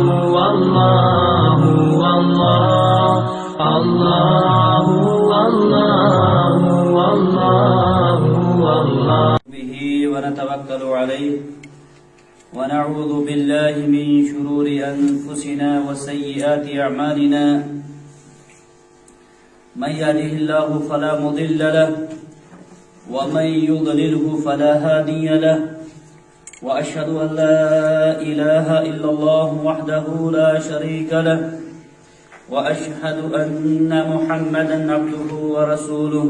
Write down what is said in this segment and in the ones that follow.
والله والله الله والله والله والله به ونتوكل عليه ونعوذ بالله من شرور أنفسنا وسيئات أعمالنا من يهده الله فلا مضل له ومن يضلله فلا هادي له وأشهد أن لا إله إلا الله وحده لا شريك له وأشهد أن محمدا عبده ورسوله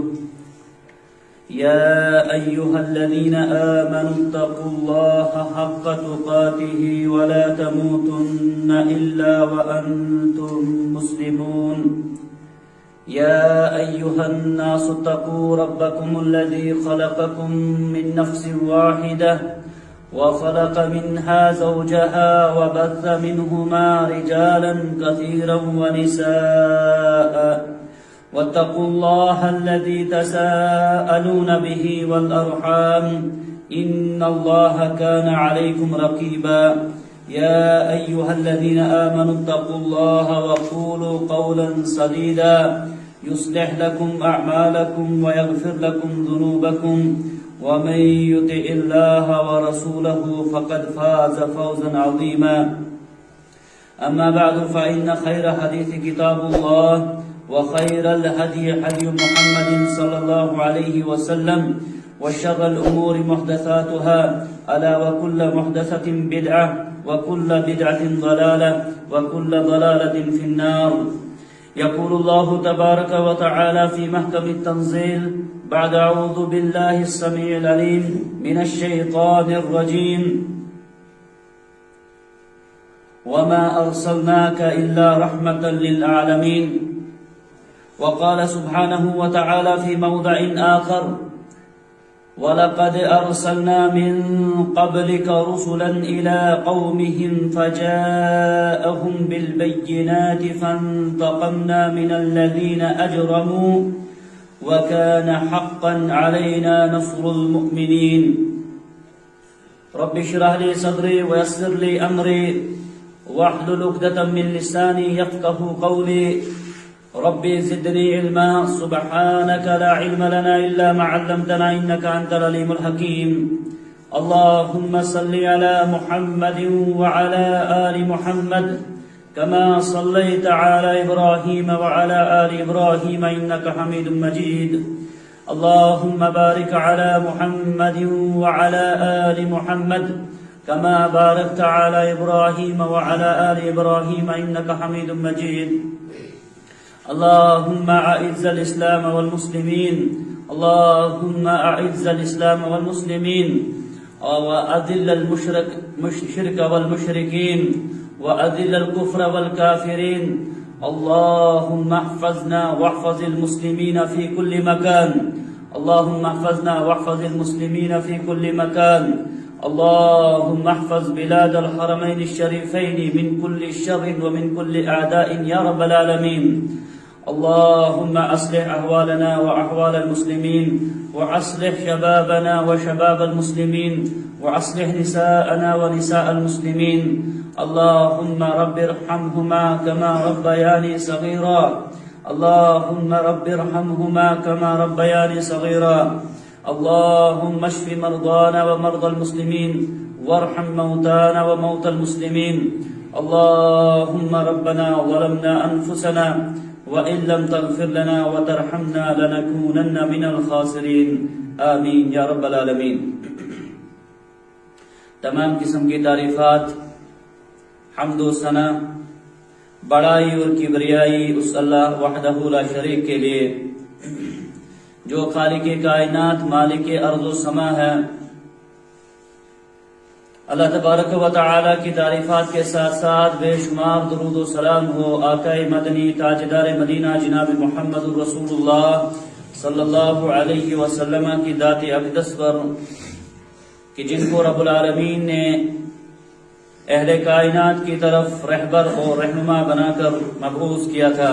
يا أيها الذين آمنوا اتقوا الله حق تقاته ولا تموتن إلا وأنتم مسلمون يا أيها الناس اتقوا ربكم الذي خلقكم من نفس واحدة وخلق منها زوجها وبث منهما رجالا كثيرا ونساء واتقوا الله الذي تساءلون به والأرحام إن الله كان عليكم رقيبا يا أيها الذين آمنوا اتقوا الله وقولوا قولا سديدا يصلح لكم أعمالكم ويغفر لكم ذنوبكم ومن يطع الله ورسوله فقد فاز فوزا عظيما أما بعد فإن خير حديث كتاب الله وخير الهدي هدي محمد صلى الله عليه وسلم وشر الأمور محدثاتها ألا وكل محدثة بدعة وكل بدعة ضلالة وكل ضلالة في النار. يقول الله تبارك وتعالى في محكم التنزيل بعد أعوذ بالله السميع العليم من الشيطان الرجيم وما أرسلناك إلا رحمة للعالمين. وقال سبحانه وتعالى في موضع آخر وَلَقَدْ أَرْسَلْنَا مِنْ قَبْلِكَ رُسُلًا إِلَى قَوْمِهِمْ فَجَاءَهُمْ بِالْبَيِّنَاتِ فَانْتَقَمْنَا مِنَ الَّذِينَ أَجْرَمُوا وَكَانَ حَقًّا عَلَيْنَا نَصْرُ الْمُؤْمِنِينَ. رب اشرح لي صدري ويسر لي أمري واحلل عقدة من لساني يفقهوا قولي. ربي زدني علما سبحانك لا علم لنا إلا ما علمتنا إنك أنت العليم الحكيم. اللهم صل على محمد وعلى آل محمد كما صليت على إبراهيم وعلى آل إبراهيم إنك حميد مجيد. اللهم بارك على محمد وعلى آل محمد كما باركت على إبراهيم وعلى آل إبراهيم إنك حميد مجيد. اللهم أعز الإسلام والمسلمين اللهم أعز الإسلام والمسلمين وأذل الشرك والمشركين وأذل الكفر والكافرين. اللهم احفظنا واحفظ المسلمين في كل مكان. اللهم احفظنا واحفظ المسلمين في كل مكان. اللهم احفظ بلاد الحرمين الشريفين من كل شر ومن كل أعداء يا رب العالمين. اللهم أصلح أحوالنا وأحوال المسلمين وأصلح شبابنا وشباب المسلمين وأصلح نساءنا ونساء المسلمين. اللهم رب ارحمهما كما ربياني صغيرا. اللهم رب ارحمهما كما ربياني صغيرا. اللهم اشف مرضانا ومرضى المسلمين وارحم موتانا وموتى المسلمين. اللهم ربنا ظلمنا أنفسنا وإن لم تغفر لنا وترحمنا لنكونن من الخاسرين. آمین یا رب العالمین. تمام قسم کی تعریفات، حمد و ثنا، بڑائی اور کبریائی اس اللہ وحدہ لا شریک کے لیے جو خالق کائنات مالک ارض و سما ہے. اللہ تبارک و تعالی کی تعریفات کے ساتھ ساتھ بے شمار درود و سلام ہو آقا مدنی تاجدار مدینہ جناب محمد رسول اللہ صلی اللہ علیہ وسلم کی ذات اقدس پر کہ جن کو رب العالمین نے اہل کائنات کی طرف رہبر اور رہنما بنا کر مبعوث کیا تھا.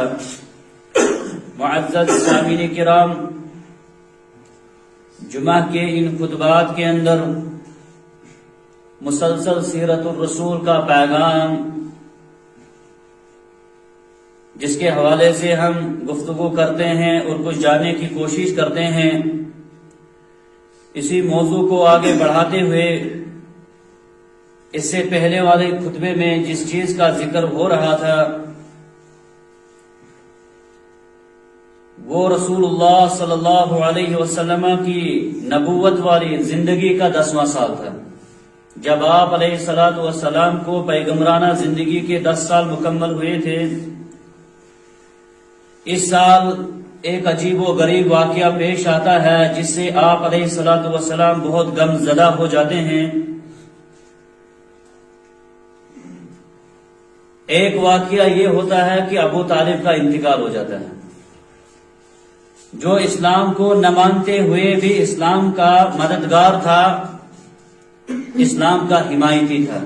معزز سامعین کرام، جمعہ کے ان خطبات کے اندر مسلسل سیرت الرسول کا پیغام جس کے حوالے سے ہم گفتگو کرتے ہیں اور کچھ جاننے کی کوشش کرتے ہیں، اسی موضوع کو آگے بڑھاتے ہوئے اس سے پہلے والے خطبے میں جس چیز کا ذکر ہو رہا تھا وہ رسول اللہ صلی اللہ علیہ وسلم کی نبوت والی زندگی کا 10واں سال تھا، جب آپ علیہ الصلوۃ والسلام کو پیغمبرانہ زندگی کے 10 سال مکمل ہوئے تھے۔ اس سال ایک عجیب و غریب واقعہ پیش آتا ہے جس سے آپ علیہ الصلوۃ والسلام بہت غم زدہ ہو جاتے ہیں۔ ایک واقعہ یہ ہوتا ہے کہ ابو طالب کا انتقال ہو جاتا ہے، جو اسلام کو نہ مانتے ہوئے بھی اسلام کا مددگار تھا، اسلام کا حمایتی تھا،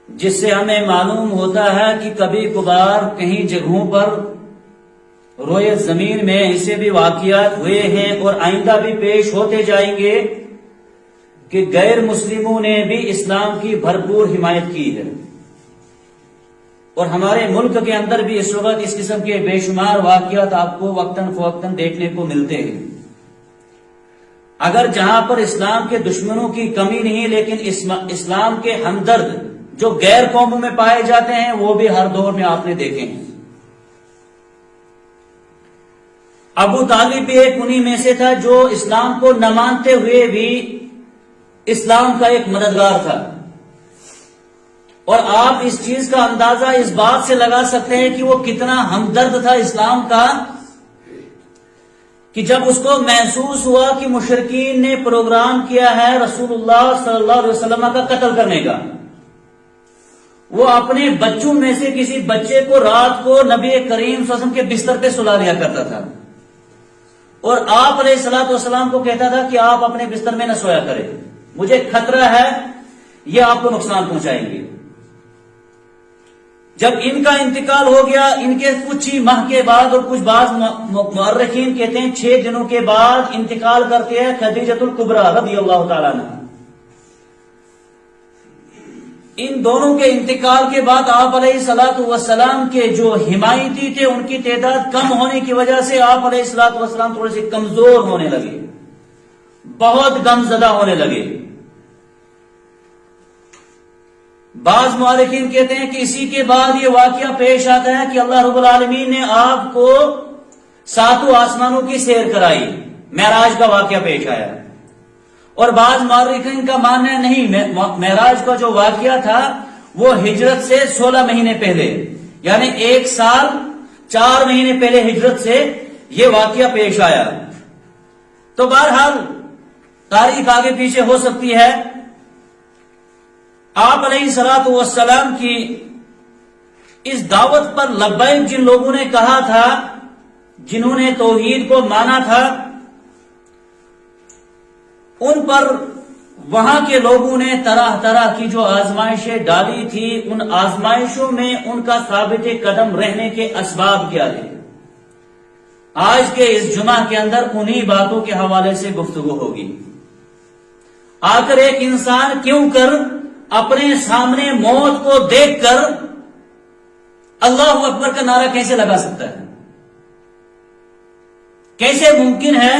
جس سے ہمیں معلوم ہوتا ہے کہ کبھی کبھار کہیں جگہوں پر روئے زمین میں ایسے بھی واقعات ہوئے ہیں اور آئندہ بھی پیش ہوتے جائیں گے کہ غیر مسلموں نے بھی اسلام کی بھرپور حمایت کی ہے، اور ہمارے ملک کے اندر بھی اس وقت اس قسم کے بے شمار واقعات آپ کو وقتاً فوقتاً دیکھنے کو ملتے ہیں۔ اگر جہاں پر اسلام کے دشمنوں کی کمی نہیں، لیکن اسلام کے ہمدرد جو غیر قوموں میں پائے جاتے ہیں وہ بھی ہر دور میں آپ نے دیکھے ہیں۔ ابو طالب بھی ایک انہی میں سے تھا جو اسلام کو نہ مانتے ہوئے بھی اسلام کا ایک مددگار تھا، اور آپ اس چیز کا اندازہ اس بات سے لگا سکتے ہیں کہ وہ کتنا ہمدرد تھا اسلام کا، کہ جب اس کو محسوس ہوا کہ مشرکین نے پروگرام کیا ہے رسول اللہ صلی اللہ علیہ وسلم کا قتل کرنے کا، وہ اپنے بچوں میں سے کسی بچے کو رات کو نبی کریم صلی اللہ علیہ وسلم کے بستر پہ سلا لیا کرتا تھا، اور آپ علیہ الصلوۃ والسلام کو کہتا تھا کہ آپ اپنے بستر میں نہ سویا کریں، مجھے خطرہ ہے یہ آپ کو نقصان پہنچائیں گے۔ جب ان کا انتقال ہو گیا، ان کے کچھ ہی ماہ کے بعد، اور کچھ بعض مورخین کہتے ہیں 6 دنوں کے بعد انتقال کرتے ہیں خدیجۃ الکبریٰ رضی اللہ تعالیٰ عنہ۔ ان دونوں کے انتقال کے بعد آپ علیہ الصلوۃ والسلام کے جو حمایتی تھے ان کی تعداد کم ہونے کی وجہ سے آپ علیہ الصلوۃ والسلام تھوڑے سے کمزور ہونے لگے، بہت غمزدہ ہونے لگے۔ بعض مورخین کہتے ہیں کہ اسی کے بعد یہ واقعہ پیش آتا ہے کہ اللہ رب العالمین نے آپ کو 7 آسمانوں کی سیر کرائی، معراج کا واقعہ پیش آیا، اور بعض مورخین کا ماننا نہیں، معراج کا جو واقعہ تھا وہ ہجرت سے 16 مہینے پہلے، یعنی 1 سال 4 مہینے پہلے ہجرت سے یہ واقعہ پیش آیا۔ تو بہرحال تاریخ آگے پیچھے ہو سکتی ہے۔ آپ علیہ الصلوۃ والسلام کی اس دعوت پر لبیک جن لوگوں نے کہا تھا، جنہوں نے توحید کو مانا تھا، ان پر وہاں کے لوگوں نے طرح طرح کی جو آزمائشیں ڈالی تھی، ان آزمائشوں میں ان کا ثابت قدم رہنے کے اسباب کیا تھے، آج کے اس جمعہ کے اندر انہی باتوں کے حوالے سے گفتگو ہوگی۔ آخر ایک انسان کیوں کر اپنے سامنے موت کو دیکھ کر اللہ اکبر کا نعرہ کیسے لگا سکتا ہے؟ کیسے ممکن ہے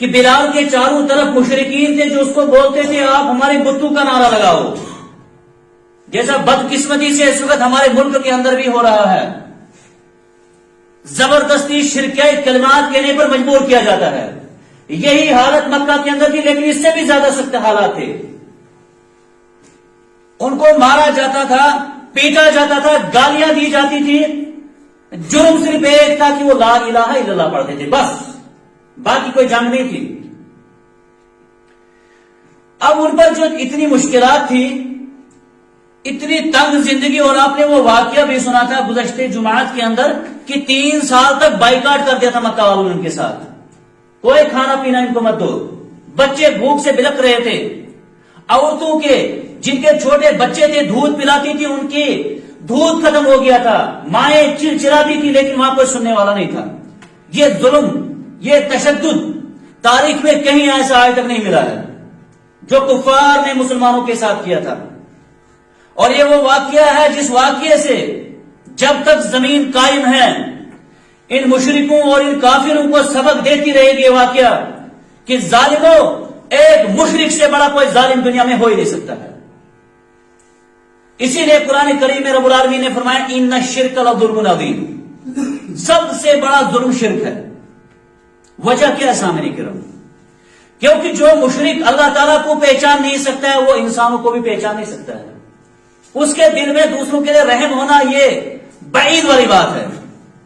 کہ بلال کے چاروں طرف مشرکین تھے جو اس کو بولتے تھے آپ ہمارے بتوں کا نعرہ لگاؤ، جیسا بدقسمتی سے اس وقت ہمارے ملک کے اندر بھی ہو رہا ہے، زبردستی شرکیہ کلمات کہنے پر مجبور کیا جاتا ہے۔ یہی حالت مکہ کے اندر تھی، لیکن اس سے بھی زیادہ سخت حالات تھے۔ ان کو مارا جاتا تھا، پیٹا جاتا تھا، گالیاں دی جاتی تھی، جرم صرف ایک تھا کہ وہ لا الہ الا اللہ پڑھتے تھے، بس باقی کوئی جنگ نہیں تھی۔ اب ان پر جو اتنی مشکلات تھی، اتنی تنگ زندگی، اور آپ نے وہ واقعہ بھی سنا تھا گزشتہ جمعات کے اندر کہ 3 سال تک بائیکاٹ کر دیا تھا مکہ والوں نے ان کے ساتھ، کوئی کھانا پینا ان کو مت دو، بچے بھوک سے بلک رہے تھے، عورتوں کے جن کے چھوٹے بچے تھے دودھ پلاتی تھی ان کی دودھ ختم ہو گیا تھا، مائیں چڑچڑاتی تھی لیکن وہاں کوئی سننے والا نہیں تھا۔ یہ ظلم، یہ تشدد تاریخ میں کہیں ایسا آج تک نہیں ملا ہے جو کفار نے مسلمانوں کے ساتھ کیا تھا۔ اور یہ وہ واقعہ ہے جس واقعے سے جب تک زمین قائم ہے ان مشرکوں اور ان کافروں کو سبق دیتی رہے گی یہ واقعہ کہ ظالموں، ایک مشرک سے بڑا کوئی ظالم دنیا میں ہو ہی نہیں سکتا ہے۔ اسی لیے قرآن کریم میں رب العالمین نے فرمایا ان الشرک لظلم عظیم، سب سے بڑا ظلم شرک ہے۔ وجہ کیا ہے سامنے کرام؟ کیونکہ جو مشرک اللہ تعالیٰ کو پہچان نہیں سکتا ہے وہ انسانوں کو بھی پہچان نہیں سکتا ہے، اس کے دل میں دوسروں کے لیے رحم ہونا یہ بعید والی بات ہے۔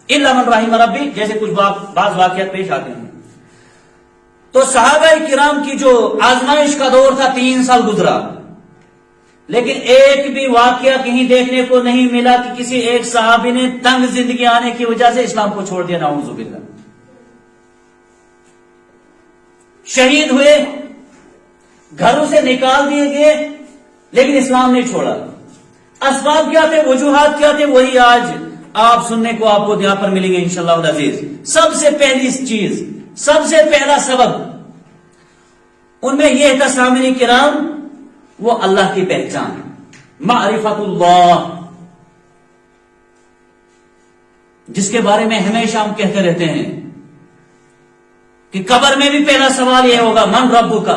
الا من رحم ربی، جیسے کچھ بعض واقعات پیش آتے ہیں۔ تو صحابہ کرام کی جو آزمائش کا دور تھا 3 سال گزرا، لیکن ایک بھی واقعہ کہیں دیکھنے کو نہیں ملا کہ کسی ایک صحابی نے تنگ زندگی آنے کی وجہ سے اسلام کو چھوڑ دیا، نعوذ باللہ۔ شہید ہوئے، گھروں سے نکال دیے گئے، لیکن اسلام نہیں چھوڑا۔ اسباب کیا تھے، وجوہات کیا تھے، وہی آج آپ سننے کو آپ کو یہاں پر ملیں گے انشاءاللہ العزیز۔ سب سے پہلی چیز، سب سے پہلا سبب ان میں یہ تھا سامعین کرام، وہ اللہ کی پہچان، معرفت اللہ، جس کے بارے میں ہمیشہ ہم کہتے رہتے ہیں کہ قبر میں بھی پہلا سوال یہ ہوگا من ربک کا۔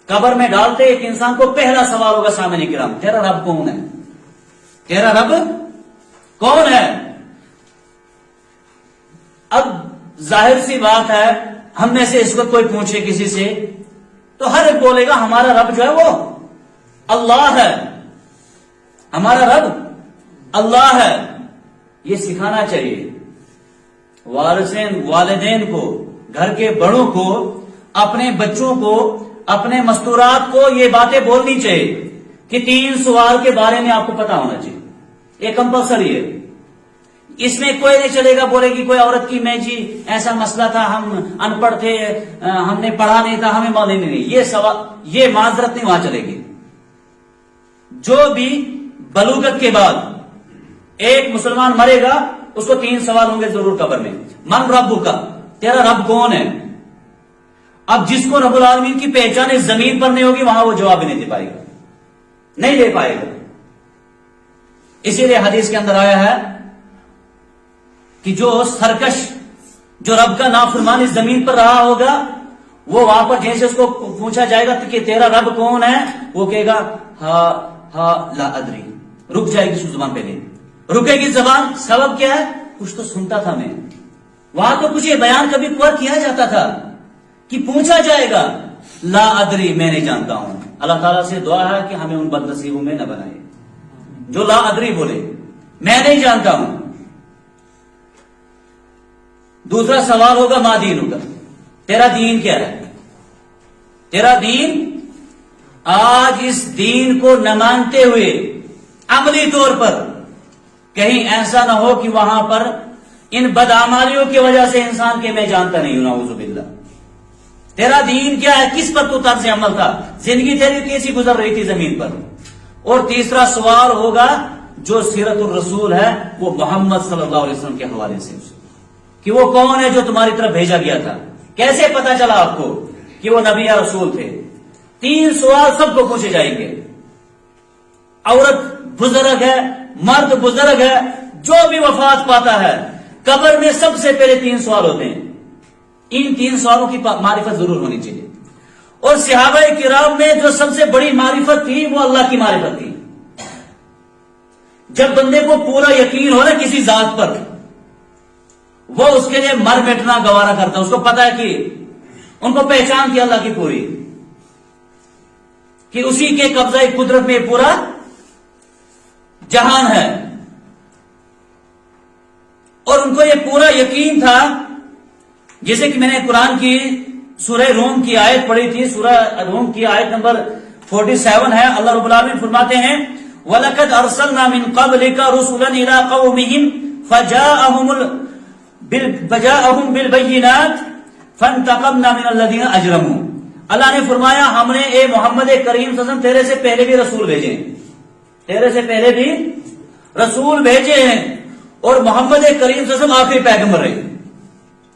قبر میں ڈالتے ایک انسان کو پہلا سوال ہوگا سامعین کرام، تیرا رب کون ہے؟ تیرا رب کون ہے؟ اب ظاہر سی بات ہے، ہم میں سے اس وقت کوئی پوچھے کسی سے تو ہر ایک بولے گا ہمارا رب جو ہے وہ اللہ ہے، ہمارا رب اللہ ہے۔ یہ سکھانا چاہیے وارثین، والدین کو، گھر کے بڑوں کو، اپنے بچوں کو، اپنے مستورات کو یہ باتیں بولنی چاہیے کہ 3 سوال کے بارے میں آپ کو پتا ہونا چاہیے، یہ کمپلسری ہے۔ اس میں کوئی نہیں چلے گا بولے گی کوئی عورت کی میں جی ایسا مسئلہ تھا، ہم ان پڑھ تھے، ہم نے پڑھا نہیں تھا، ہمیں معلوم نہیں، یہ سوال، یہ معذرت نہیں وہاں چلے گی۔ جو بھی بلوغت کے بعد ایک مسلمان مرے گا اس کو 3 سوال ہوں گے ضرور قبر میں۔ من ربک کا، تیرا رب کون ہے؟ اب جس کو رب العالمین کی پہچان اس زمین پر نہیں ہوگی وہاں وہ جواب نہیں دے پائے گا، نہیں دے پائے گا۔ اسی لیے حدیث کے اندر آیا ہے کہ جو سرکش، جو رب کا نافرمان اس زمین پر رہا ہوگا، وہ وہاں پر جیسے اس کو پوچھا جائے گا کہ تیرا رب کون ہے، وہ کہے گا ہا لا ادری، رک جائے گی اس زبان پہ، نہیں رکے گی زبان۔ سبب کیا ہے؟ کچھ تو سنتا تھا میں، وہاں تو کچھ یہ بیان کبھی کیا جاتا تھا کہ پوچھا جائے گا لا ادری، میں نہیں جانتا ہوں۔ اللہ تعالیٰ سے دعا ہے کہ ہمیں ان بد نصیبوں میں نہ بنائے جو لا ادری بولے، میں نہیں جانتا ہوں۔ دوسرا سوال ہوگا ما دین ہوگا، تیرا دین کیا ہے؟ تیرا دین، آج اس دین کو نہ مانتے ہوئے عملی طور پر کہیں ایسا نہ ہو کہ وہاں پر ان بدعمالیوں کی وجہ سے انسان کے میں جانتا نہیں ہوں، نعوذ باللہ۔ تیرا دین کیا ہے؟ کس پر تو طرز عمل تھا؟ زندگی تیری کیسی گزر رہی تھی زمین پر؟ اور تیسرا سوال ہوگا جو سیرت الرسول ہے، وہ محمد صلی اللہ علیہ وسلم کے حوالے سے، کہ وہ کون ہے جو تمہاری طرف بھیجا گیا تھا، کیسے پتا چلا آپ کو کہ وہ نبی یا رسول تھے؟ 3 سوال سب کو پوچھے جائیں گے۔ عورت بزرگ ہے، مرد بزرگ ہے، جو بھی وفات پاتا ہے قبر میں سب سے پہلے 3 سوال ہوتے ہیں۔ ان 3 سوالوں کی معرفت ضرور ہونی چاہیے۔ اور صحابہ کرام میں جو سب سے بڑی معرفت تھی وہ اللہ کی معرفت تھی۔ جب بندے کو پورا یقین ہو نا کسی ذات پر، وہ اس کے لیے مر بیٹھنا گوارا کرتا ہے۔ اس کو پتا ہے کہ ان کو پہچان تھی اللہ کی پوری، کہ اسی کے قبضہ قدرت میں پورا جہان ہے، اور ان کو یہ پورا یقین تھا۔ جیسے کہ میں نے قرآن کی سورہ روم کی آیت پڑھی تھی، سورہ روم کی آیت نمبر 47 ہے۔ اللہ رب العالمین فرماتے ہیں وَلَقَدْ أَرْسَلْنَا مِن قَبْلِكَ رُسُلًا إِلَىٰ قَوْمِهِمْ فَجَاءَهُمْ بِالْبَيِّنَاتِ فَانْتَقَمْنَا مِنَ الَّذِينَ أَجْرَمُوا۔ اللہ نے فرمایا ہم نے اے محمد کریم صلی اللہ علیہ وسلم تیرے سے پہلے بھی رسول بھیجے ہیں، تیرے سے پہلے بھی رسول بھیجے ہیں، اور محمد کریم صلی اللہ علیہ وسلم آخری پیغمبر ہے،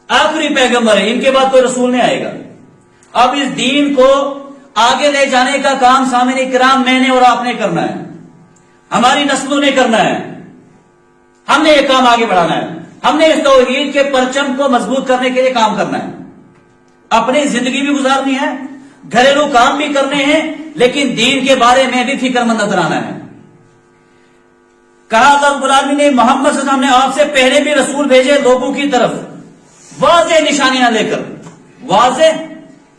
آخری پیغمبر ہے، ان کے بعد کوئی رسول نہیں آئے گا۔ اب اس دین کو آگے لے جانے کا کام سامعین کرام میں نے اور آپ نے کرنا ہے۔ ہماری نسلوں نے کرنا ہے، ہم نے یہ کام آگے بڑھانا ہے، ہم نے اس توحید کے پرچم کو مضبوط کرنے کے لیے کام کرنا ہے، اپنی زندگی بھی گزارنی ہے، گھریلو کام بھی کرنے ہیں، لیکن دین کے بارے میں بھی فکر مند نظر آنا ہے۔ کہا اللہ رب العالمین نے محمد صلی اللہ علیہ وسلم نے آپ سے پہلے بھی رسول بھیجے لوگوں کی طرف واضح نشانیاں لے کر، واضح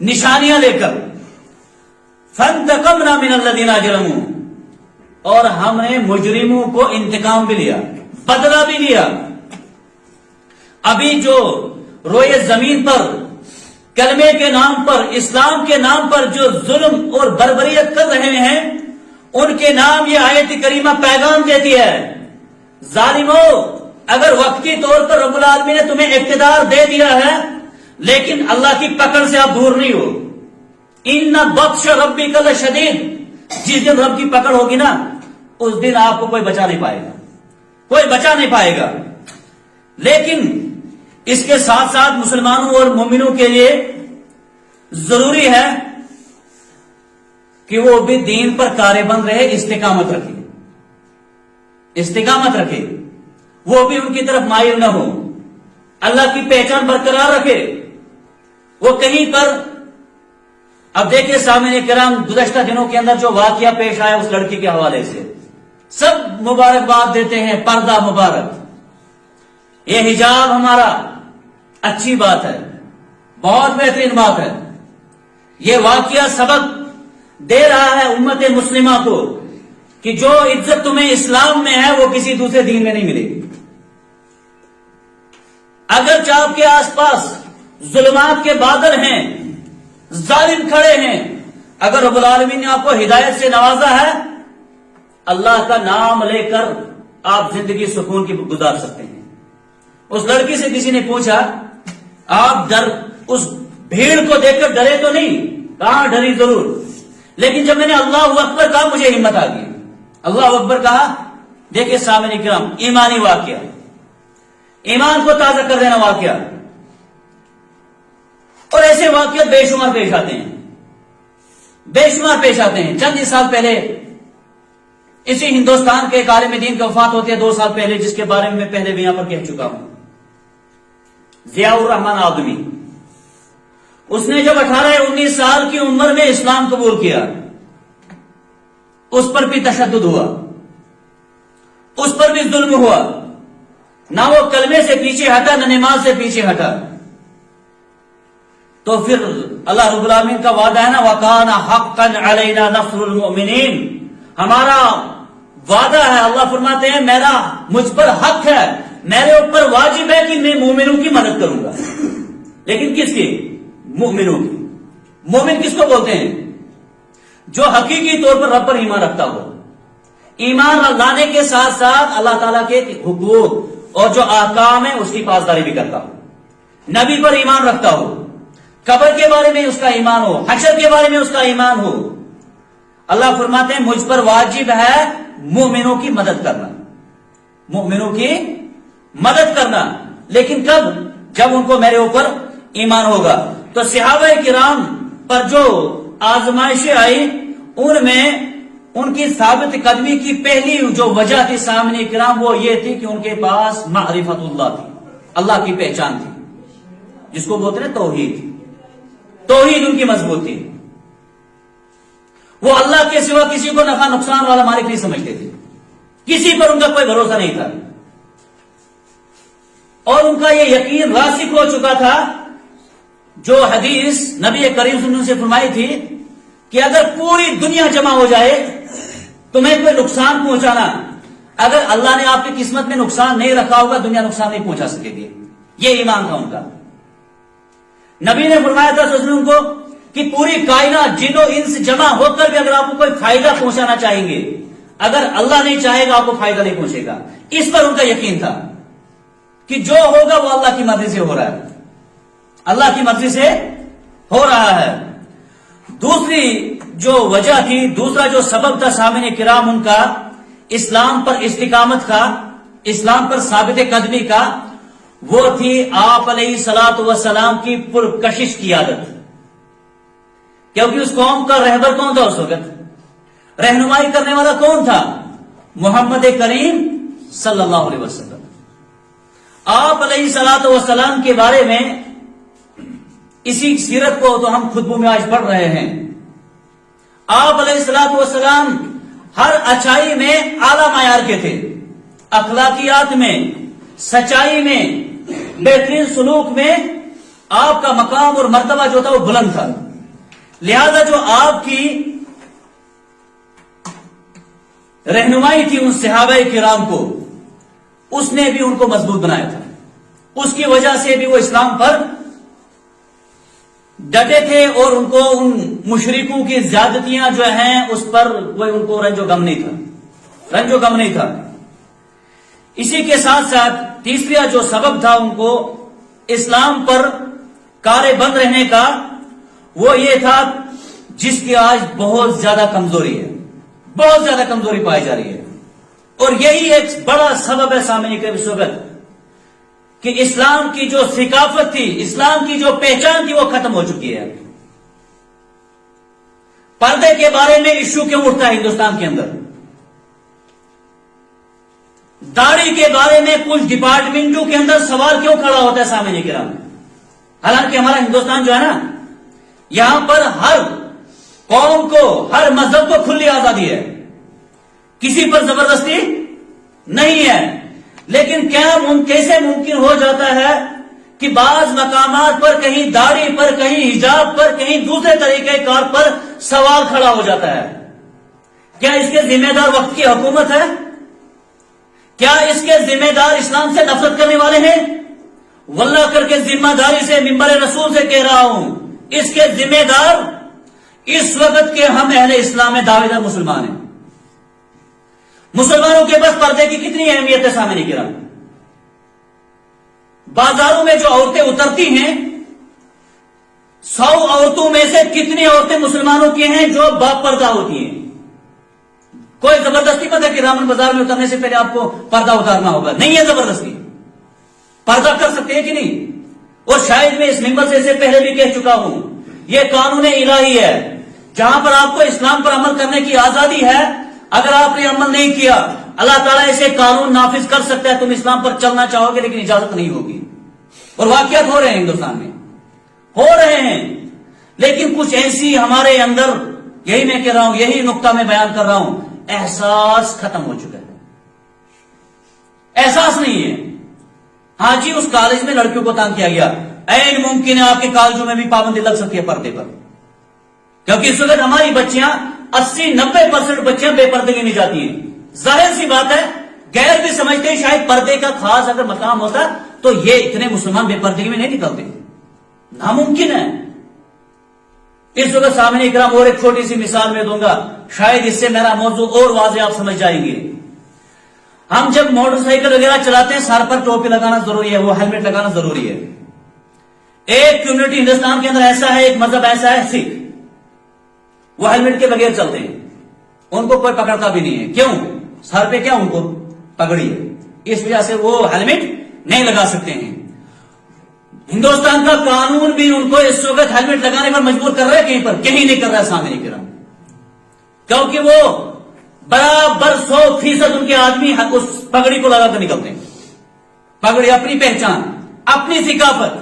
نشانیاں لے کر، فانتقمنا من الذین اجرموا، اور ہم نے مجرموں کو انتقام بھی لیا، بدلہ بھی لیا۔ ابھی جو روئے زمین پر کلمے کے نام پر، اسلام کے نام پر جو ظلم اور بربریت کر رہے ہیں، ان کے نام یہ آیت کریمہ پیغام دیتی ہے، ظالمو، اگر وقتی طور پر رب العالمین نے تمہیں اقتدار دے دیا ہے، لیکن اللہ کی پکڑ سے آپ دور نہیں ہو۔ ان بطش ربک لشدید، جس دن رب کی پکڑ ہوگی نا، اس دن آپ کو کوئی بچا نہیں پائے گا، کوئی بچا نہیں پائے گا۔ لیکن اس کے ساتھ ساتھ مسلمانوں اور مومنوں کے لیے ضروری ہے کہ وہ بھی دین پر کارے بند رہے، استقامت رکھے، استقامت رکھے، وہ بھی ان کی طرف مائل نہ ہو، اللہ کی پہچان برقرار رکھے۔ وہ کہیں پر، اب دیکھیے سامعین کرام، گزشتہ دنوں کے اندر جو واقعہ پیش آیا اس لڑکی کے حوالے سے سب مبارکباد دیتے ہیں، پردہ مبارک، یہ حجاب ہمارا، اچھی بات ہے، بہت بہترین بات ہے۔ یہ واقعہ سبق دے رہا ہے امت مسلمہ کو کہ جو عزت تمہیں اسلام میں ہے وہ کسی دوسرے دین میں نہیں ملے گی۔ اگرچہ آپ کے آس پاس ظلمات کے بادل ہیں، ظالم کھڑے ہیں، اگر رب العالمین نے آپ کو ہدایت سے نوازا ہے، اللہ کا نام لے کر آپ زندگی سکون کی گزار سکتے ہیں۔ اس لڑکی سے کسی نے پوچھا، آپ اس بھیڑ کو دیکھ کر ڈرے تو نہیں؟ کہاں ڈری ضرور، لیکن جب میں نے اللہ اکبر کہا مجھے ہمت آ گئی۔ اللہ اکبر کہا، دیکھیں سامعین کرام، ایمانی واقعہ، ایمان کو تازہ کر دینا واقعہ، اور ایسے واقعات بے شمار پیش آتے ہیں، بے شمار پیش آتے ہیں۔ چند ہی سال پہلے اسی ہندوستان کے ایک عالم دین کی وفات ہوتی ہے 2 سال پہلے، جس کے بارے میں میں پہلے بھی یہاں پر کہہ چکا ہوں، ضیاء الرحمن آدمی۔ اس نے جب 18-19 سال کی عمر میں اسلام قبول کیا، اس پر بھی تشدد ہوا، اس پر بھی ظلم ہوا، نہ وہ کلمے سے پیچھے ہٹا، نہ نماز سے پیچھے ہٹا۔ تو پھر اللہ رب العالمین کا وعدہ ہے نا، وَكَانَ حَقًّا عَلَيْنَا نَصْرُ الْمُؤْمِنِينَ، ہمارا وعدہ ہے، اللہ فرماتے ہیں مجھ پر حق ہے، میرے اوپر واجب ہے کہ میں مومنوں کی مدد کروں گا۔ لیکن کس کی؟ مومنوں کی۔ مومن کس کو بولتے ہیں؟ جو حقیقی طور پر رب پر ایمان رکھتا ہو، ایمان لانے کے ساتھ ساتھ اللہ تعالیٰ کے حقوق اور جو احکام ہیں اس کی پاسداری بھی کرتا ہو، نبی پر ایمان رکھتا ہو، قبر کے بارے میں اس کا ایمان ہو، حشر کے بارے میں اس کا ایمان ہو۔ اللہ فرماتے ہیں مجھ پر واجب ہے مومنوں کی مدد کرنا، مومنوں کی مدد کرنا، لیکن کب؟ جب ان کو میرے اوپر ایمان ہوگا۔ تو صحابہ کرام پر جو آزمائشیں آئی، ان میں ان کی ثابت قدمی کی پہلی جو وجہ تھی سامنے کرام، وہ یہ تھی کہ ان کے پاس معرفت اللہ تھی، اللہ کی پہچان تھی، جس کو بولتے ہیں توحید۔ توحید ان کی مضبوط تھی، وہ اللہ کے سوا کسی کو نفع نقصان والا مالک نہیں سمجھتے تھے، کسی پر ان کا کوئی بھروسہ نہیں تھا، اور ان کا یہ یقین راسخ ہو چکا تھا، جو حدیث نبی کریم صلی اللہ علیہ وسلم سے فرمائی تھی کہ اگر پوری دنیا جمع ہو جائے تمہیں کوئی نقصان پہنچانا، اگر اللہ نے آپ کی قسمت میں نقصان نہیں رکھا ہوگا دنیا نقصان نہیں پہنچا سکے گی۔ یہ ایمان تھا ان کا۔ نبی نے فرمایا تھا صلی اللہ علیہ وسلم کو کہ پوری کائنات جن و انس جمع ہو کر بھی اگر آپ کو کوئی فائدہ پہنچانا چاہیں گے، اگر اللہ نہیں چاہے گا آپ کو فائدہ نہیں پہنچے گا۔ اس پر ان کا یقین تھا کہ جو ہوگا وہ اللہ کی مرضی سے ہو رہا ہے، اللہ کی مرضی سے ہو رہا ہے۔ دوسری جو وجہ تھی، دوسرا جو سبب تھا سامعین کرام ان کا اسلام پر استقامت کا، اسلام پر ثابت قدمی کا، وہ تھی آپ علیہ الصلوۃ والسلام کی پرکشش کی عادت۔ کیونکہ اس قوم کا رہبر کون تھا اس وقت؟ رہنمائی کرنے والا کون تھا؟ محمد کریم صلی اللہ علیہ وسلم. آپ علیہ الصلوۃ والسلام کے بارے میں اسی سیرت کو تو ہم خطبوں میں آج پڑھ رہے ہیں. آپ علیہ الصلوۃ والسلام ہر اچائی میں اعلی معیار کے تھے، اخلاقیات میں، سچائی میں، بہترین سلوک میں آپ کا مقام اور مرتبہ جو تھا وہ بلند تھا. لہذا جو آپ کی رہنمائی تھی ان صحابہ کرام کو، اس نے بھی ان کو مضبوط بنایا تھا. اس کی وجہ سے بھی وہ اسلام پر ڈٹے تھے اور ان کو ان مشرکوں کی زیادتیاں جو ہیں اس پر کوئی ان کو رنج و غم نہیں تھا. اسی کے ساتھ ساتھ تیسرا جو سبب تھا ان کو اسلام پر کارے بند رہنے کا، وہ یہ تھا جس کی آج بہت زیادہ کمزوری ہے، بہت زیادہ کمزوری پائی جا رہی ہے. اور یہی ایک بڑا سبب ہے سامنے کے اس وقت کہ اسلام کی جو ثقافت تھی، اسلام کی جو پہچان تھی وہ ختم ہو چکی ہے. پردے کے بارے میں ایشو کیوں اٹھتا ہے ہندوستان کے اندر؟ داڑھی کے بارے میں کچھ ڈپارٹمنٹوں کے اندر سوال کیوں کھڑا ہوتا ہے سامنے کرام؟ حالانکہ ہمارا ہندوستان جو ہے نا، یہاں پر ہر قوم کو، ہر مذہب کو کھلی آزادی ہے، کسی پر زبردستی نہیں ہے. لیکن کیسے ممکن ہو جاتا ہے کہ بعض مقامات پر کہیں داڑھی پر، کہیں حجاب پر، کہیں دوسرے طریقے کار پر سوال کھڑا ہو جاتا ہے؟ کیا اس کے ذمہ دار وقت کی حکومت ہے؟ کیا اس کے ذمہ دار اسلام سے نفرت کرنے والے ہیں؟ واللہ کر کے ذمہ داری سے منبر رسول سے کہہ رہا ہوں، اس کے ذمہ دار اس وقت کے ہم اہل اسلام میں دعوے دار مسلمان ہیں. مسلمانوں کے پاس پردے کی کتنی اہمیت ہے سامنے کرام؟ بازاروں میں جو عورتیں اترتی ہیں، 100 عورتوں میں سے کتنی عورتیں مسلمانوں کی ہیں جو با پردہ ہوتی ہیں؟ کوئی زبردستی مت ہے کہ رامن بازار میں اترنے سے پہلے آپ کو پردہ اتارنا ہوگا، نہیں ہے زبردستی. پردہ کر سکتے ہیں کہ نہیں؟ اور شاید میں اس ممبر سے پہلے بھی کہہ چکا ہوں، یہ قانون الہی ہے. جہاں پر آپ کو اسلام پر عمل کرنے کی آزادی ہے، اگر آپ نے عمل نہیں کیا، اللہ تعالیٰ اسے قانون نافذ کر سکتا ہے. تم اسلام پر چلنا چاہو گے لیکن اجازت نہیں ہوگی. اور واقعات ہو رہے ہیں ہندوستان میں، ہو رہے ہیں. لیکن کچھ ایسی ہمارے اندر، یہی میں کہہ رہا ہوں، یہی نقطہ میں بیان کر رہا ہوں، احساس ختم ہو چکا ہے. احساس نہیں ہے. ہاں جی، اس کالج میں لڑکیوں کو تنگ کیا گیا، عین ممکن ہے آپ کے کالجوں میں بھی پابندی لگ سکتی ہے پردے پر، کیونکہ اس وقت ہماری بچیاں 80-90% بچیاں بے پردگی میں جاتی ہیں. ظاہر سی بات ہے، غیر بھی سمجھتے ہیں شاید پردے کا خاص اگر مقام ہوتا تو یہ اتنے مسلمان بے پردگی میں نہیں نکلتے. ناممکن ہے. اس وقت سامنے اکرام اور ایک چھوٹی سی مثال میں دوں گا، شاید اس سے میرا موضوع اور واضح آپ سمجھ جائیں گے. ہم جب موٹر سائیکل وغیرہ چلاتے ہیں، سر پر ٹوپی لگانا ضروری ہے، وہ ہیلمٹ لگانا ضروری ہے. ایک کمیونٹی ہندوستان کے اندر ایسا ہے، ایک مذہب ایسا ہے سکھ، وہ ہیلمٹ کے بغیر چلتے ہیں، ان کو کوئی پکڑتا بھی نہیں ہے. کیوں؟ سر پہ کیا ان کو پگڑی ہے، اس وجہ سے وہ ہیلمٹ نہیں لگا سکتے ہیں. ہندوستان کا قانون بھی ان کو اس وقت ہیلمٹ لگانے پر مجبور کر رہا ہے، کہیں پر کہیں نہیں کر رہا ہے سامنے کرام، کیونکہ وہ برابر 100% ان کے آدمی اس پگڑی کو لگا کر نکلتے ہیں. پگڑی اپنی پہچان، اپنی ثقافت.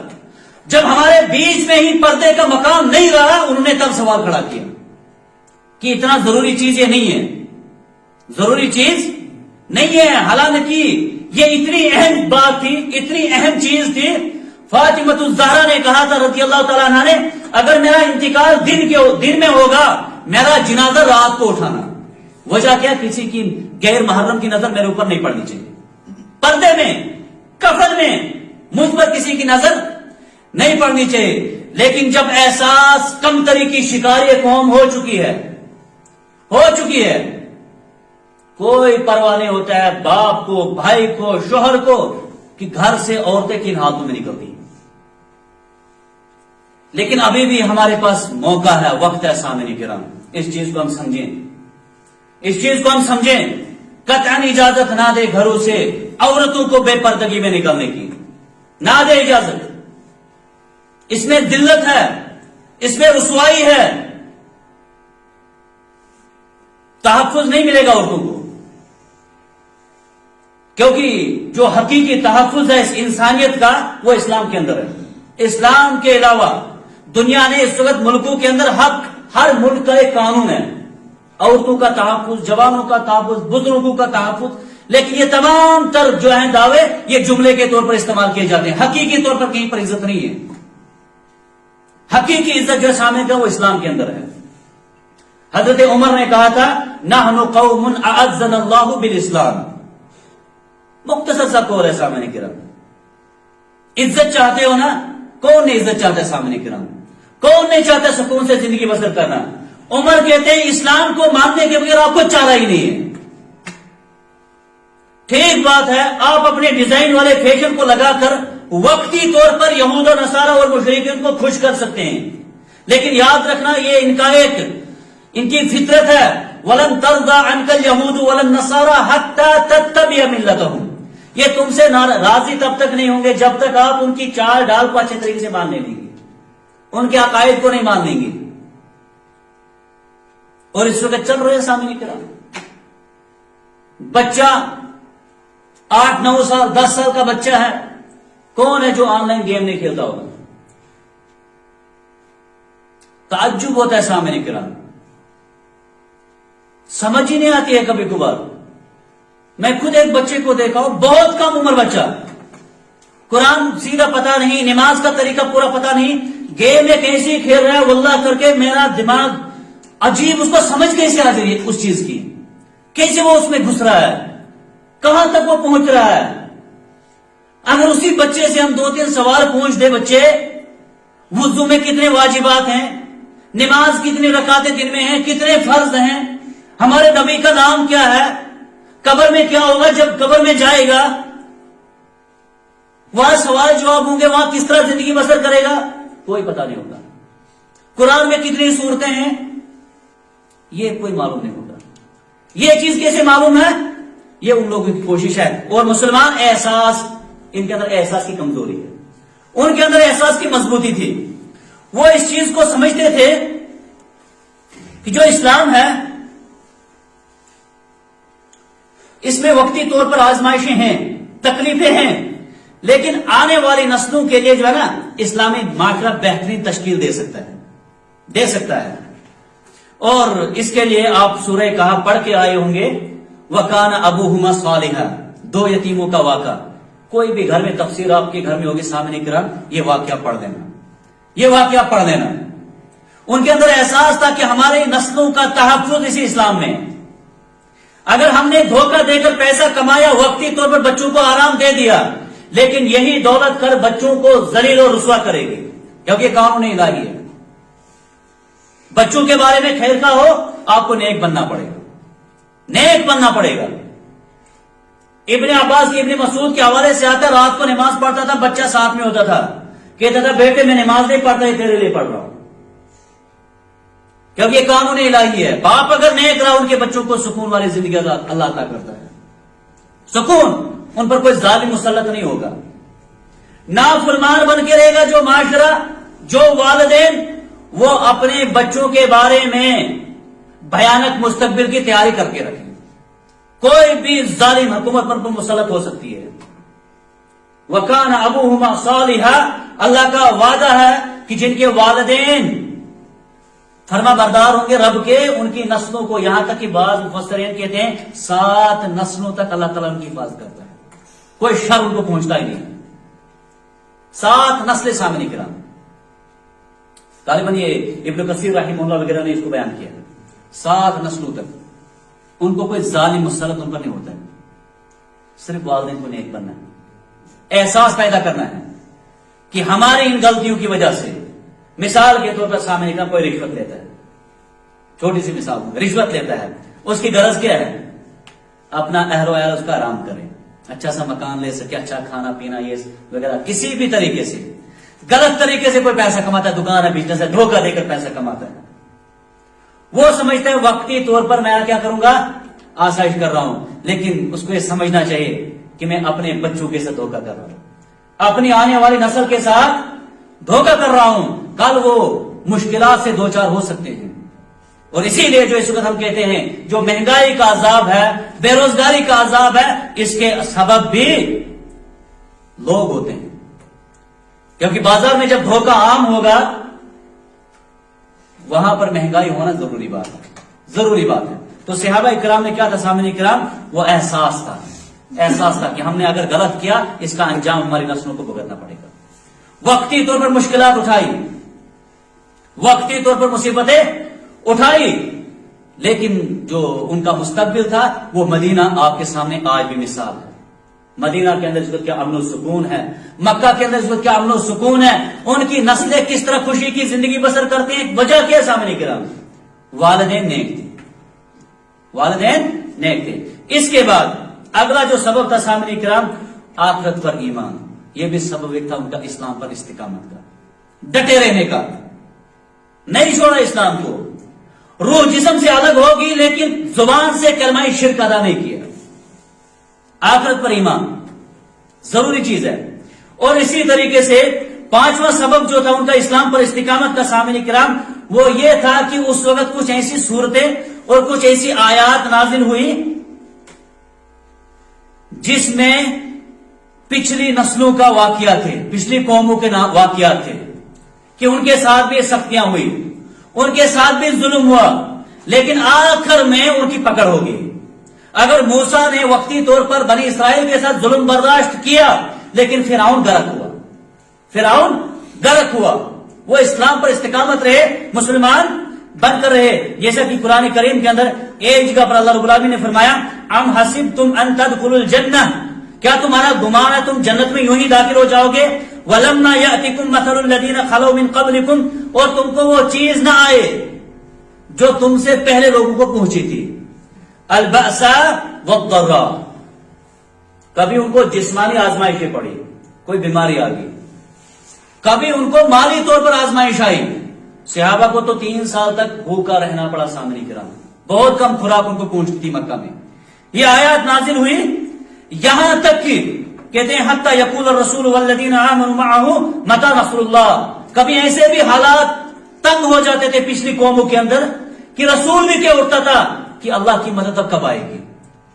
جب ہمارے بیچ میں ہی پردے کا مقام نہیں رہا، انہوں نے تب سوال کھڑا کیا کہ اتنا ضروری چیز یہ نہیں ہے، ضروری چیز نہیں ہے. حالانکہ یہ اتنی اہم بات تھی، اتنی اہم چیز تھی. فاطمہ الزہرا نے کہا تھا رضی اللہ تعالیٰ عنہ نے، اگر میرا انتقال دن میں ہوگا، میرا جنازہ رات کو اٹھانا. وجہ کیا؟ کسی کی غیر محرم کی نظر میرے اوپر نہیں پڑنی چاہیے. پردے میں، کفن میں مجھ پر کسی کی نظر نہیں پڑنی چاہیے. لیکن جب احساس کمتری کی شکاری قوم ہو چکی ہے، کوئی پرواہ نہیں ہوتا ہے باپ کو، بھائی کو، شوہر کو کہ گھر سے عورتیں کن حالتوں میں نکلتی ہیں. لیکن ابھی بھی ہمارے پاس موقع ہے، وقت ہے سامنے کرام، اس چیز کو ہم سمجھیں. قطعاً اجازت نہ دے گھروں سے عورتوں کو بے پردگی میں نکلنے کی، نہ دے اجازت. اس میں ذلت ہے، اس میں رسوائی ہے، تحفظ نہیں ملے گا عورتوں کو. کیونکہ جو حقیقی تحفظ ہے اس انسانیت کا وہ اسلام کے اندر ہے. اسلام کے علاوہ دنیا نے اس وقت ملکوں کے اندر حق، ہر ملک کا ایک قانون ہے، عورتوں کا تحفظ، جوانوں کا تحفظ، بزرگوں کا تحفظ، لیکن یہ تمام تر جو ہیں دعوے یہ جملے کے طور پر استعمال کیے جاتے ہیں. حقیقی طور پر کہیں پر عزت نہیں ہے. حقیقی عزت جو سامنے کا وہ اسلام کے اندر ہے. حضرت عمر نے کہا تھا نحن قوم اعزنا اللہ بالاسلام. مختصر سا قول ہے سامنے کرام. عزت چاہتے ہو نا؟ کون نہیں عزت چاہتا ہے سامنے کرام؟ کون نہیں چاہتا سکون سے زندگی بسر کرنا؟ عمر کہتے ہیں اسلام کو ماننے کے بغیر آپ کو چارہ ہی نہیں ہے. ٹھیک بات ہے، آپ اپنے ڈیزائن والے فیشن کو لگا کر وقتی طور پر یہود و نصارہ اور مشرکین کو خوش کر سکتے ہیں، لیکن یاد رکھنا یہ ان کا ایک ان کی فطرت ہے. وَلَن تَرْضَىٰ عَنْكَ الْيَهُودُ وَلَا النَّصَارَىٰ حَتَّىٰ تَتَّبِعَ مِلَّتَهُمْ. یہ تم سے راضی تب تک نہیں ہوں گے جب تک آپ ان کی چال ڈال کو اچھے طریقے سے مان لیں گے، ان کے عقائد کو نہیں مان لیں گے. اور اس وقت چل رہے سامنے کرام. بچہ 8-9 سال 10 سال کا بچہ ہے، کون ہے جو آن لائن گیم نہیں کھیلتا ہوگا؟ تعجب ہوتا ہے سامنے کرام. سمجھ ہی نہیں آتی ہے کبھی کبھار. میں خود ایک بچے کو دیکھا ہوں، بہت کم عمر بچہ، قرآن سیدھا پتا نہیں، نماز کا طریقہ پورا پتا نہیں، گیم ایک ایسی کھیل رہا ہے واللہ کر کے میرا دماغ عجیب، اس کو سمجھ کیسے آ رہی ہے اس چیز کی، کیسے وہ اس میں گھس رہا ہے، کہاں تک وہ پہنچ رہا ہے. اگر اسی بچے سے ہم 2-3 سوال پوچھ دے، بچے وضو میں کتنے واجبات ہیں، نماز کتنی رکعتیں دن میں ہیں، کتنے فرض ہیں، ہمارے نبی کا نام کیا ہے، قبر میں کیا ہوگا جب قبر میں جائے گا، وہاں سوال جواب ہوں گے، وہاں کس طرح زندگی بسر کرے گا، کوئی پتہ نہیں ہوگا. قرآن میں کتنی صورتیں ہیں یہ کوئی معلوم نہیں ہوگا. یہ چیز کیسے معلوم ہے؟ یہ ان لوگوں کی کوشش ہے. اور مسلمان احساس، ان کے اندر احساس کی کمزوری ہے، ان کے اندر احساس کی مضبوطی تھی. وہ اس چیز کو سمجھتے تھے کہ جو اسلام ہے اس میں وقتی طور پر آزمائشیں ہیں، تکلیفیں ہیں، لیکن آنے والی نسلوں کے لیے جو ہے نا اسلامی معاشرہ بہترین تشکیل دے سکتا ہے. اور اس کے لیے آپ سورہ کہف پڑھ کے آئے ہوں گے، وَكَانَ أَبُوهُمَا صَالِحًا، 2 یتیموں کا واقعہ. کوئی بھی گھر میں تفسیر آپ کے گھر میں ہوگی سامنے کرام، یہ واقعہ پڑھ لینا. ان کے اندر احساس تھا کہ ہماری نسلوں کا تحفظ اسی اسلام میں. اگر ہم نے دھوکہ دے کر پیسہ کمایا، وقتی طور پر بچوں کو آرام دے دیا، لیکن یہی دولت کر بچوں کو ذلیل و رسوا کرے گی، کیونکہ یہ قانون الہی ہے. بچوں کے بارے میں خیر خواہ ہو، آپ کو نیک بننا پڑے گا. ابن عباس کی ابن مسعود کے حوالے سے آتا ہے، رات کو نماز پڑھتا تھا، بچہ ساتھ میں ہوتا تھا، کہتا تھا بیٹے میں نماز نہیں پڑھتا، یہ تیرے لیے پڑھ رہا ہوں، کیونکہ یہ قانون الہی ہے. باپ اگر نیک رہا، ان کے بچوں کو سکون والی زندگی اللہ عطا کرتا ہے. سکون، ان پر کوئی ظالم مسلط نہیں ہوگا. نافرمان بن کے رہے گا جو معاشرہ، جو والدین وہ اپنے بچوں کے بارے میں بھیانک مستقبل کی تیاری کر کے رکھیں. کوئی بھی ظالم حکومت پر مسلط ہو سکتی ہے. وَكَانَ أَبُوهُمَا صَالِحًا، اللہ کا وعدہ ہے کہ جن کے والدین فرما بردار ہوں گے رب کے، ان کی نسلوں کو، یہاں تک کہ بعض مفسرین کہتے ہیں 7 نسلوں تک اللہ تعالیٰ ان کی حفاظت کرتا ہے، کوئی شر ان کو پہنچتا ہی نہیں. 7 نسلیں سامنے کرام. غالباً یہ ابن کثیر رحمہ اللہ وغیرہ نے اس کو بیان کیا، 7 نسلوں تک ان کو کوئی ظالم مسلط ان پر نہیں ہوتا ہے. صرف والدین کو نیک بننا ہے، احساس پیدا کرنا ہے کہ ہماری ان غلطیوں کی وجہ سے. مثال کے طور پر سامنے کا کوئی رشوت لیتا ہے، چھوٹی سی مثال، رشوت لیتا ہے، اس کی غرض کیا ہے؟ اپنا اہل و عیال اس کا آرام کرے، اچھا سا مکان لے سکے، اچھا کھانا پینا یہ وغیرہ، کسی بھی طریقے سے غلط طریقے سے کوئی پیسہ کماتا ہے، دکان ہے، بزنس ہے، دھوکہ دے کر پیسہ کماتا ہے. وہ سمجھتا ہے وقتی طور پر میں کیا کروں گا، آسائش کر رہا ہوں، لیکن اس کو یہ سمجھنا چاہیے کہ میں اپنے بچوں کے ساتھ دھوکہ کر رہا ہوں، اپنی آنے والی نسل کے ساتھ دھوکہ کر رہا ہوں. کل وہ مشکلات سے دوچار ہو سکتے ہیں. اور اسی لیے جو اس وقت ہم کہتے ہیں جو مہنگائی کا عذاب ہے، بے روزگاری کا عذاب ہے، اس کے سبب بھی لوگ ہوتے ہیں، کیونکہ بازار میں جب دھوکہ عام ہوگا وہاں پر مہنگائی ہونا ضروری بات ہے، ضروری بات ہے۔ تو صحابہ کرام نے کیا تھا سامعین کرام؟ وہ احساس تھا کہ ہم نے اگر غلط کیا اس کا انجام ہماری نسلوں کو بھگتنا پڑے گا۔ وقتی طور پر مشکلات اٹھائی، وقتی طور پر مصیبتیں اٹھائی، لیکن جو ان کا مستقبل تھا وہ مدینہ آپ کے سامنے آج بھی مثال ہے۔ مدینہ کے اندر اس وقت کیا امن و سکون ہے، مکہ کے اندر اس وقت کیا امن و سکون ہے، ان کی نسلیں کس طرح خوشی کی زندگی بسر کرتی ہیں۔ وجہ کیا سامنے کرام؟ والدین نیک تھے، والدین نیک تھے۔ اس کے بعد اگلا جو سبب تھا سامنے کرام، آخرت پر ایمان، یہ بھی سبب ایک تھا ان کا اسلام پر استقامت کا، ڈٹے رہنے کا، نہیں چھوڑا اسلام کو۔ روح جسم سے الگ ہوگی لیکن زبان سے کلمہ شرک ادا نہیں کیا۔ آخرت پر ایمان ضروری چیز ہے۔ اور اسی طریقے سے پانچواں سبب جو تھا ان کا اسلام پر استقامت کا سامعین کرام، وہ یہ تھا کہ اس وقت کچھ ایسی صورتیں اور کچھ ایسی آیات نازل ہوئی جس میں پچھلی نسلوں کا واقعات تھے، پچھلی قوموں کے واقعات تھے کہ ان کے ساتھ بھی سختیاں ہوئی، ان کے ساتھ بھی ظلم ہوا، لیکن آخر میں ان کی پکڑ ہوگی۔ اگر موسیٰ نے وقتی طور پر بنی اسرائیل کے ساتھ ظلم برداشت کیا، لیکن فرعون غرق ہوا، وہ اسلام پر استقامت رہے، مسلمان بن کر رہے۔ جیسا کہ قرآن کریم کے اندر ایک جگہ پر اللہ رب العالمین نے فرمایا، ام حسبتم ان تدخلوا الجنہ، کیا تمہارا گمان ہے تم جنت میں یوں ہی داخل ہو جاؤ گے؟ ولما یأتکم مثل الذین خلوا من قبلکم، اور تم کو وہ چیز نہ آئے جو تم سے پہلے لوگوں کو پہنچی تھی، البأساء والضراء، کبھی ان کو جسمانی آزمائشیں پڑی، کوئی بیماری آ گئی، کبھی ان کو مالی طور پر آزمائش آئی۔ صحابہ کو تو 3 سال تک بھوکا رہنا پڑا سامنے کرام، بہت کم خوراک ان کو پہنچتی تھی مکہ میں۔ یہ آیات نازل ہوئی یہاں تک کہ کہتے ہیں حتی یقول الرسول والذین آمنوا معہ متی نصر اللہ، کبھی ایسے بھی حالات تنگ ہو جاتے تھے پچھلی قوموں کے اندر کہ رسول بھی کیا اٹھتا تھا کہ اللہ کی مدد اب کب آئے گی،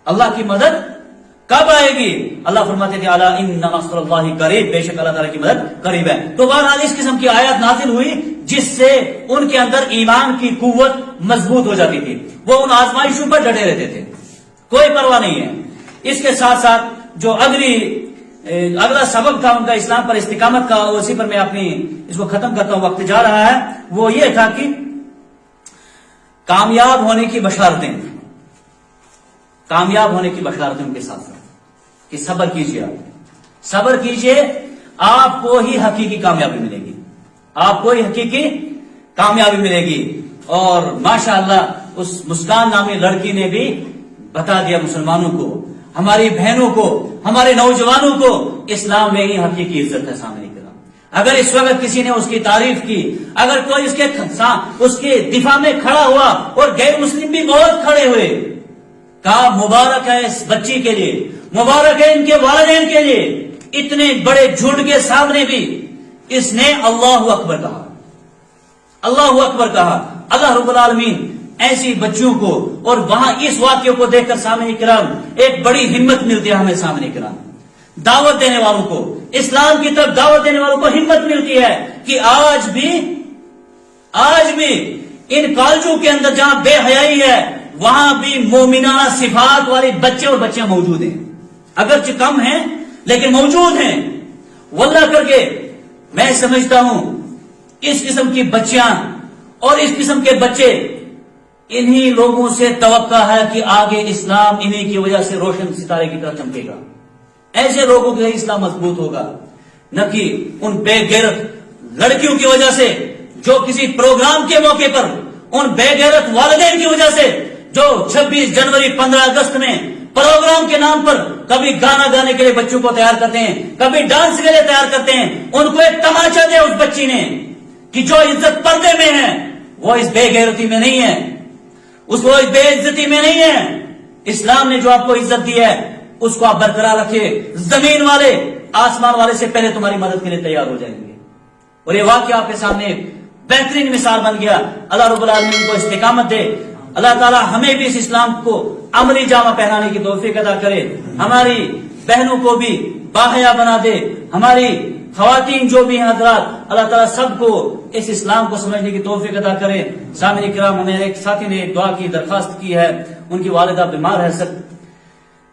اللہ کی مدد کب آئے گی؟ اللہ فرماتے تھے الا ان نصر اللہ قریب، بے شک اللہ تعالیٰ کی مدد قریب ہے۔ تو بہرحال اس قسم کی آیات نازل ہوئی جس سے ان کے اندر ایمان کی قوت مضبوط ہو جاتی تھی، وہ ان آزمائشوں پر ڈٹے رہتے تھے، کوئی پرواہ نہیں ہے۔ اس کے ساتھ ساتھ جو اگلا سبب تھا ان کا اسلام پر استقامت کا، اسی پر میں اپنی اس کو ختم کرتا ہوں، وقت جا رہا ہے، وہ یہ تھا کہ کامیاب ہونے کی بشارتیں، کامیاب ہونے کی بشارتیں ان کے ساتھ ساتھ کہ صبر کیجیے، آپ صبر کیجیے، آپ کو ہی حقیقی کامیابی ملے گی، آپ کو ہی حقیقی کامیابی ملے گی۔ اور ماشاءاللہ اس مسکان نامی لڑکی نے بھی بتا دیا مسلمانوں کو، ہماری بہنوں کو، ہمارے نوجوانوں کو، اسلام میں ہی حقیقی عزت ہے سامنے کرام۔ اگر اس وقت کسی نے اس کی تعریف کی، اگر کوئی اس کے دفاع میں کھڑا ہوا، اور غیر مسلم بھی بہت کھڑے ہوئے، کہا مبارک ہے اس بچی کے لیے، مبارک ہے ان کے والدین کے لیے، اتنے بڑے جھوٹ کے سامنے بھی اس نے اللہ اکبر کہا، اللہ اکبر کہا۔ اللہ رب العالمین ایسی بچیوں کو اور وہاں اس واقعے کو دیکھ کر سامنے کرام ایک بڑی ہمت ملتی ہے ہمیں، سامنے کرام دعوت دینے والوں کو، اسلام کی طرف دعوت دینے والوں کو ہمت ملتی ہے کہ آج بھی ان کالجوں کے اندر جہاں بے حیائی ہے وہاں بھی مومنانہ صفات والے بچے اور بچیاں موجود ہیں، اگرچہ کم ہیں لیکن موجود ہیں۔ واللہ کر کے میں سمجھتا ہوں اس قسم کی بچیاں اور اس قسم کے بچے، انہی لوگوں سے توقع ہے کہ آگے اسلام انہی کی وجہ سے روشن ستارے کی طرح چمکے گا، ایسے لوگوں کے اسلام مضبوط ہوگا، نہ کہ ان بے غیرت لڑکیوں کی وجہ سے جو کسی پروگرام کے موقع پر، ان بے غیرت والدین کی وجہ سے جو 26 جنوری 15 اگست میں پروگرام کے نام پر کبھی گانا گانے کے لیے بچوں کو تیار کرتے ہیں، کبھی ڈانس کے لیے تیار کرتے ہیں، ان کو ایک تماچا دیا اس بچی نے کہ جو عزت پردے میں ہے وہ اس بے غیرتی میں نہیں ہے، اس کو بے عزتی میں نہیں ہے۔ اسلام نے جو آپ کو عزت دی ہے اس کو آپ برقرار رکھیے، زمین والے آسمان والے سے پہلے تمہاری مدد کے لیے تیار ہو جائیں گے۔ اور یہ واقعہ آپ کے سامنے بہترین مثال بن گیا. اللہ رب العالمین کو استقامت دے. اللہ تعالی ہمیں بھی اس اسلام کو عملی جامہ پہنانے کی توفیق عطا کرے. ہماری بہنوں کو بھی باحیا بنا دے. ہماری خواتین جو بھی ہیں حضرات، اللہ تعالیٰ سب کو اس اسلام کو سمجھنے کی توفیق عطا کرے. سامعین کرام، ہمیں ایک ساتھی نے دعا کی درخواست کی ہے. ان کی والدہ بیمار ہے، سب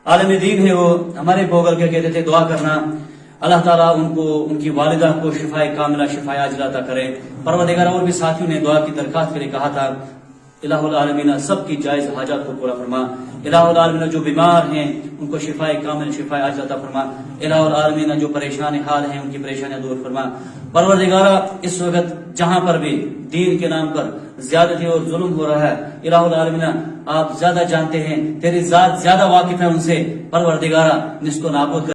عالم دین ہے، وہ ہمارے بوگل کے کہتے تھے دعا کرنا. اللہ تعالیٰ ان کی والدہ کو شفائے کاملہ شفائے عاجلہ عطا کرے. پروردگار، اور بھی ساتھیوں نے دعا کی درخواست کے لیے کہا تھا. الہ العالمین سب کی جائز حاجات کو پورا فرما. الہ العالمین جو بیمار ہیں ان کو شفائے کامل شفائے عاجلہ عطا فرما. الہ العالمین جو پریشان حال ہیں ان کی پریشانیاں دور فرما. پروردگارہ، اس وقت جہاں پر بھی دین کے نام پر زیادتی اور ظلم ہو رہا ہے، الہ العالمین آپ زیادہ جانتے ہیں، تیری ذات زیادہ واقف ہے ان سے. پروردگارہ، اس کو نابود کر